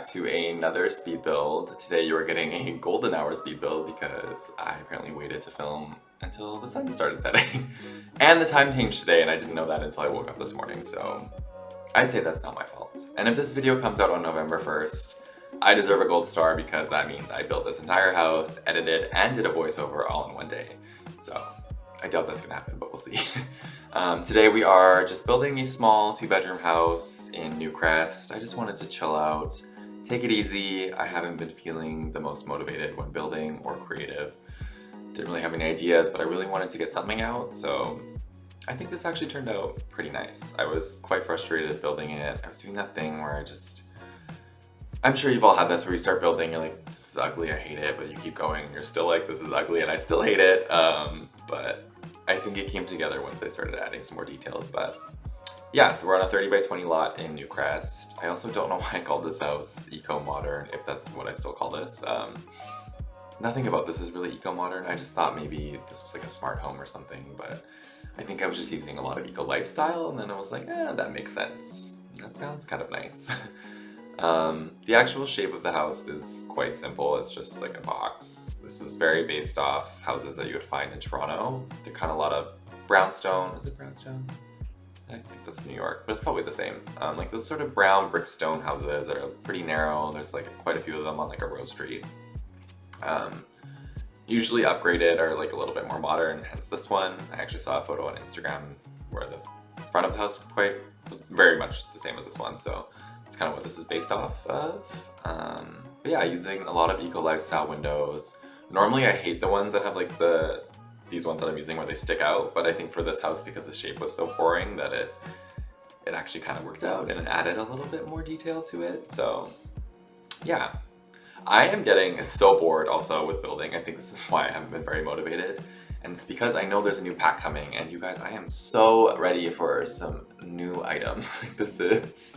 back to another speed build. Today you are getting a golden hour speed build because I apparently waited to film until the sun started setting. And the time changed today and I didn't know that until I woke up this morning, so I'd say that's not my fault. And if this video comes out on November 1st, I deserve a gold star because that means I built this entire house, edited, and did a voiceover all in one day. So I doubt that's gonna happen, but we'll see. Today we are just building a small 2-bedroom house in Newcrest. I just wanted to chill out, take it easy. I haven't been feeling the most motivated when building or creative. Didn't really have any ideas, but I really wanted to get something out, so I think this actually turned out pretty nice. I was quite frustrated building it. I was doing that thing where I'm sure you've all had this where you start building, you're like, this is ugly, I hate it, but you keep going and you're still like, this is ugly and I still hate it. But I think it came together once I started adding some more details. But yeah, so we're on a 30 by 20 lot in Newcrest. I also don't know why I called this house eco-modern, if that's what I still call this. Nothing about this is really eco-modern. I just thought maybe this was like a smart home or something, but I think I was just using a lot of eco-lifestyle and then I was like, that makes sense. That sounds kind of nice. The actual shape of the house is quite simple. It's just like a box. This was very based off houses that you would find in Toronto. They're kind of a lot of brownstone. Is it brownstone? I think that's New York, but it's probably the same. Like those sort of brown brick stone houses that are pretty narrow. There's like quite a few of them on like a row street. Usually upgraded or like a little bit more modern, hence this one. I actually saw a photo on Instagram where the front of the house was very much the same as this one, so it's kind of what this is based off of. But yeah, using a lot of eco-lifestyle windows. Normally I hate the ones that have like these ones that I'm using where they stick out, but I think for this house, because the shape was so boring, that it actually kind of worked out and it added a little bit more detail to it. So yeah, I am getting so bored also with building. I think this is why I haven't been very motivated. And it's because I know there's a new pack coming, and you guys, I am so ready for some new items. Like this is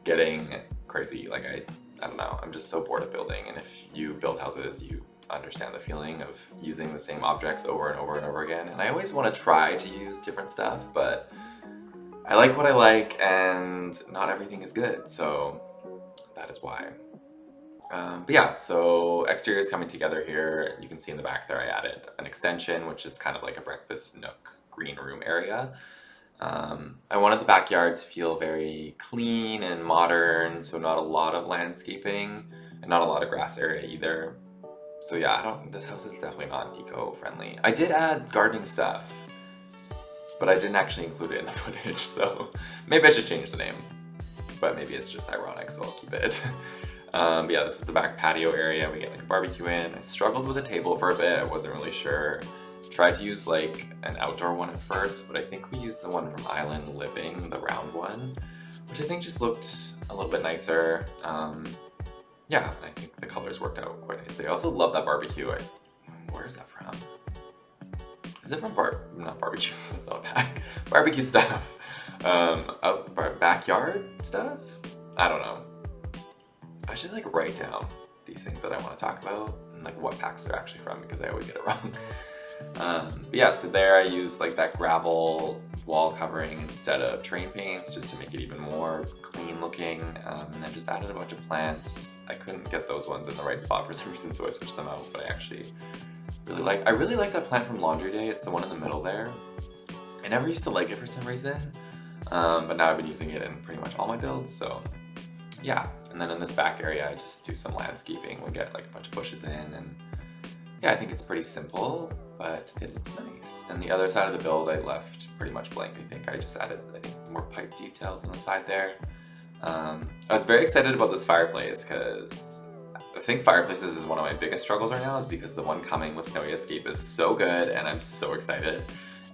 getting crazy. Like I don't know, I'm just so bored of building, and if you build houses, you understand the feeling of using the same objects over and over and over again. And I always want to try to use different stuff, but I like what I like and not everything is good, so that is why. But yeah, so exterior is coming together here. You can see in the back there I added an extension, which is kind of like a breakfast nook green room area. I wanted the backyard to feel very clean and modern, so not a lot of landscaping and not a lot of grass area either. So yeah, this house is definitely not eco-friendly. I did add gardening stuff, but I didn't actually include it in the footage, so maybe I should change the name. But maybe it's just ironic, so I'll keep it. But yeah, this is the back patio area. We get like a barbecue in. I struggled with a table for a bit. I wasn't really sure. Tried to use like an outdoor one at first, but I think we used the one from Island Living, the round one, which I think just looked a little bit nicer. Yeah, I think the colors worked out quite nicely. I also love that barbecue. Where is that from? Is it from not barbecue, that's not a pack. Barbecue stuff. Backyard stuff? I don't know. I should like write down these things that I want to talk about and like what packs they're actually from, because I always get it wrong. But yeah, so there I used like that gravel wall covering instead of terrain paints just to make it even more clean looking, and then just added a bunch of plants. I couldn't get those ones in the right spot for some reason, so I switched them out, but I actually really like that plant from Laundry Day. It's the one in the middle there. I never used to like it for some reason, but now I've been using it in pretty much all my builds, so yeah. And then in this back area I just do some landscaping. We get like a bunch of bushes in, and yeah, I think it's pretty simple, but it looks nice. And the other side of the build I left pretty much blank. I think I just added more pipe details on the side there. I was very excited about this fireplace because I think fireplaces is one of my biggest struggles right now, is because the one coming with Snowy Escape is so good and I'm so excited.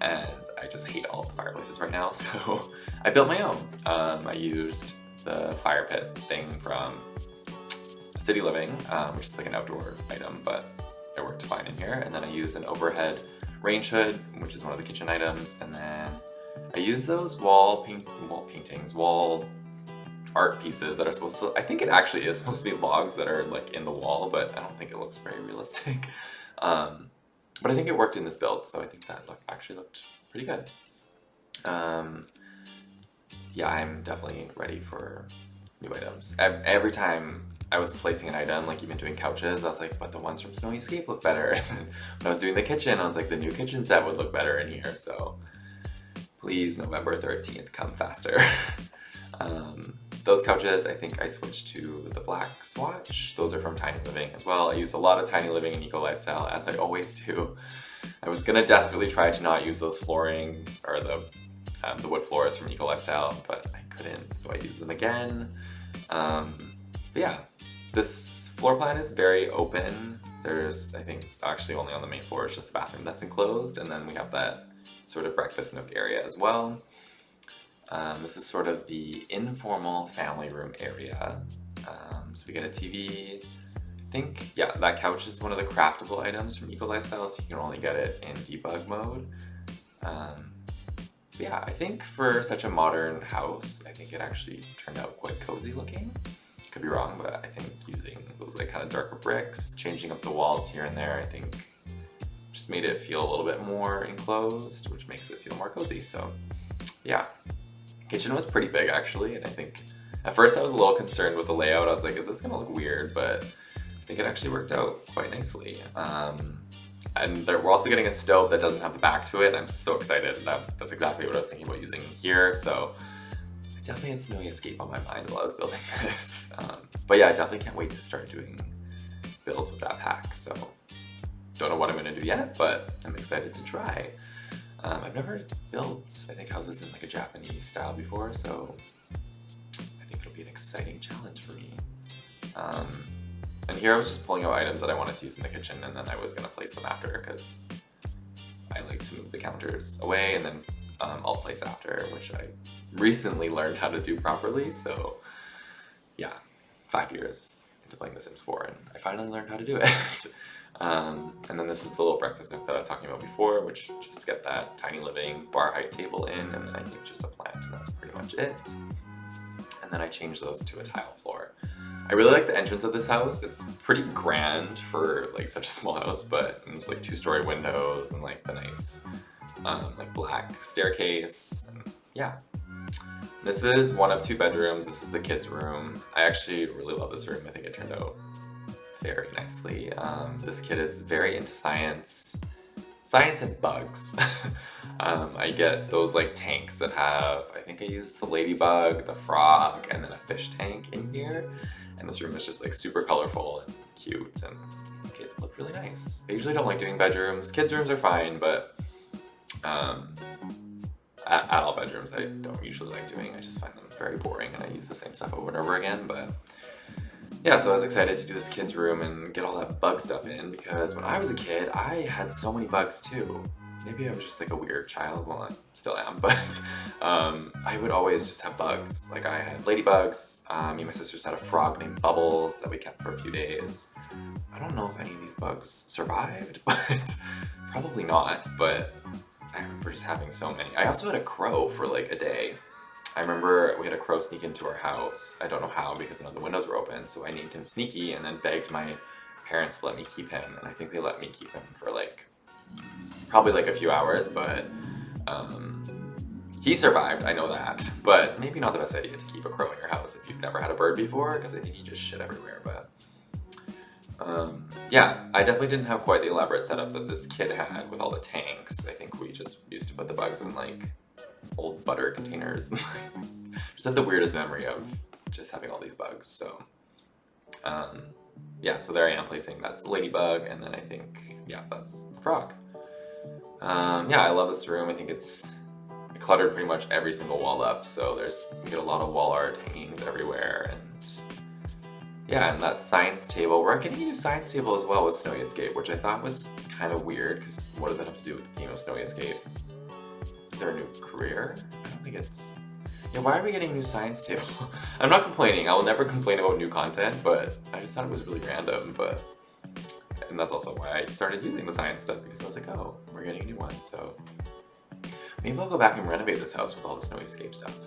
And I just hate all of the fireplaces right now, so I built my own. I used the fire pit thing from City Living, which is like an outdoor item, but it worked fine in here. And then I used an overhead range hood, which is one of the kitchen items. And then I used those wall art pieces that are supposed to, I think it actually is supposed to be logs that are like in the wall, but I don't think it looks very realistic. But I think it worked in this build, so I think that actually looked pretty good. Yeah, I'm definitely ready for new items. Every time I was placing an item, like even doing couches, I was like, but the ones from Snowy Escape look better. And then when I was doing the kitchen, I was like, the new kitchen set would look better in here. So please, November 13th, come faster. Those couches, I think I switched to the black swatch. Those are from Tiny Living as well. I use a lot of Tiny Living and Eco Lifestyle, as I always do. I was gonna desperately try to not use those flooring, or the wood floors from Eco Lifestyle, but I couldn't, so I used them again. But yeah, this floor plan is very open. There's, I think, actually only on the main floor, it's just the bathroom that's enclosed, and then we have that sort of breakfast nook area as well. This is sort of the informal family room area. So we get a TV. I think, yeah, that couch is one of the craftable items from Eco Lifestyle, so you can only get it in debug mode. Yeah, I think for such a modern house, I think it actually turned out quite cozy looking. Could be wrong, but I think using those like kind of darker bricks, changing up the walls here and there, I think just made it feel a little bit more enclosed, which makes it feel more cozy. So yeah, kitchen was pretty big actually, and I think at first I was a little concerned with the layout. I was like, is this gonna look weird? But I think it actually worked out quite nicely. And we're also getting a stove that doesn't have the back to it. I'm so excited. That's exactly what I was thinking about using here. So I definitely had Snowy Escape on my mind while I was building this. But yeah, I definitely can't wait to start doing builds with that pack. So don't know what I'm gonna do yet, but I'm excited to try. I've never built, I think, houses in like a Japanese style before, so I think it'll be an exciting challenge for me. And here I was just pulling out items that I wanted to use in the kitchen, and then I was gonna place them after, because I like to move the counters away and then I'll place after, which I recently learned how to do properly. So yeah, 5 years into playing The Sims 4, and I finally learned how to do it. And then this is the little breakfast nook that I was talking about before, which just get that Tiny Living bar height table in, and then I think just a plant, and that's pretty much it. And then I changed those to a tile floor. I really like the entrance of this house. It's pretty grand for like such a small house, but it's like 2-story windows and like the nice like black staircase. And yeah, this is one of 2 bedrooms. This is the kids' room. I actually really love this room. I think it turned out very nicely. This kid is very into science and bugs. I get those like tanks that have, I think I used the ladybug, the frog, and then a fish tank in here. And this room is just like super colorful and cute, and I think it looked really nice. I usually don't like doing bedrooms. Kids' rooms are fine, but adult bedrooms I don't usually like doing. I just find them very boring and I use the same stuff over and over again. But yeah, so I was excited to do this kids' room and get all that bug stuff in, because when I was a kid, I had so many bugs too. Maybe I was just like a weird child, well I still am, but I would always just have bugs. Like I had ladybugs, me and my sisters had a frog named Bubbles that we kept for a few days. I don't know if any of these bugs survived, but probably not, but I remember just having so many. I also had a crow for like a day. I remember we had a crow sneak into our house. I don't know how, because none of the windows were open, so I named him Sneaky and then begged my parents to let me keep him, and I think they let me keep him for like probably like a few hours, but he survived, I know that, but maybe not the best idea to keep a crow in your house if you've never had a bird before, because I think he just shit everywhere. But yeah, I definitely didn't have quite the elaborate setup that this kid had with all the tanks. I think we just used to put the bugs in like old butter containers. Just had the weirdest memory of just having all these bugs. So yeah, so there I am placing, that's the ladybug, and then I think, yeah, that's the frog. Yeah, I love this room. I think I cluttered pretty much every single wall up, so we get a lot of wall art hangings everywhere, and yeah, and that science table. We're getting a new science table as well with Snowy Escape, which I thought was kind of weird, because what does that have to do with the theme of Snowy Escape? Is there a new career? I don't think it's... Yeah, why are we getting a new science table? I'm not complaining. I will never complain about new content, but I just thought it was really random. And that's also why I started using the science stuff, because I was like, oh, we're getting a new one, so maybe I'll go back and renovate this house with all the Snowy Escape stuff.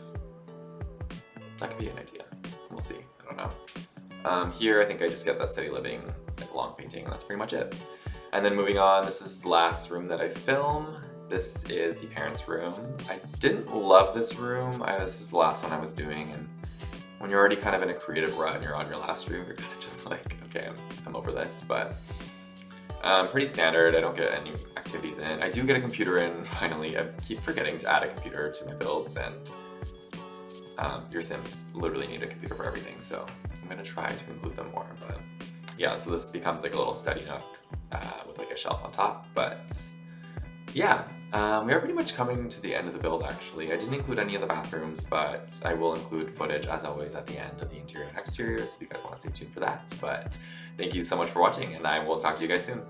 That could be an idea. We'll see. I don't know. Here, I think I just get that City Living like long painting, and that's pretty much it. And then moving on, this is the last room that I film. This is the parents' room. I didn't love this room. This is the last one I was doing, and when you're already kind of in a creative rut and you're on your last room, you're kind of just like, okay, I'm over this, but pretty standard. I don't get any activities in. I do get a computer in, finally. I keep forgetting to add a computer to my builds, and your Sims literally need a computer for everything, so I'm gonna try to include them more, but yeah, so this becomes like a little study nook with like a shelf on top, but yeah, we are pretty much coming to the end of the build actually. I didn't include any of the bathrooms, but I will include footage as always at the end of the interior and exterior, so if you guys want to stay tuned for that. But thank you so much for watching, and I will talk to you guys soon.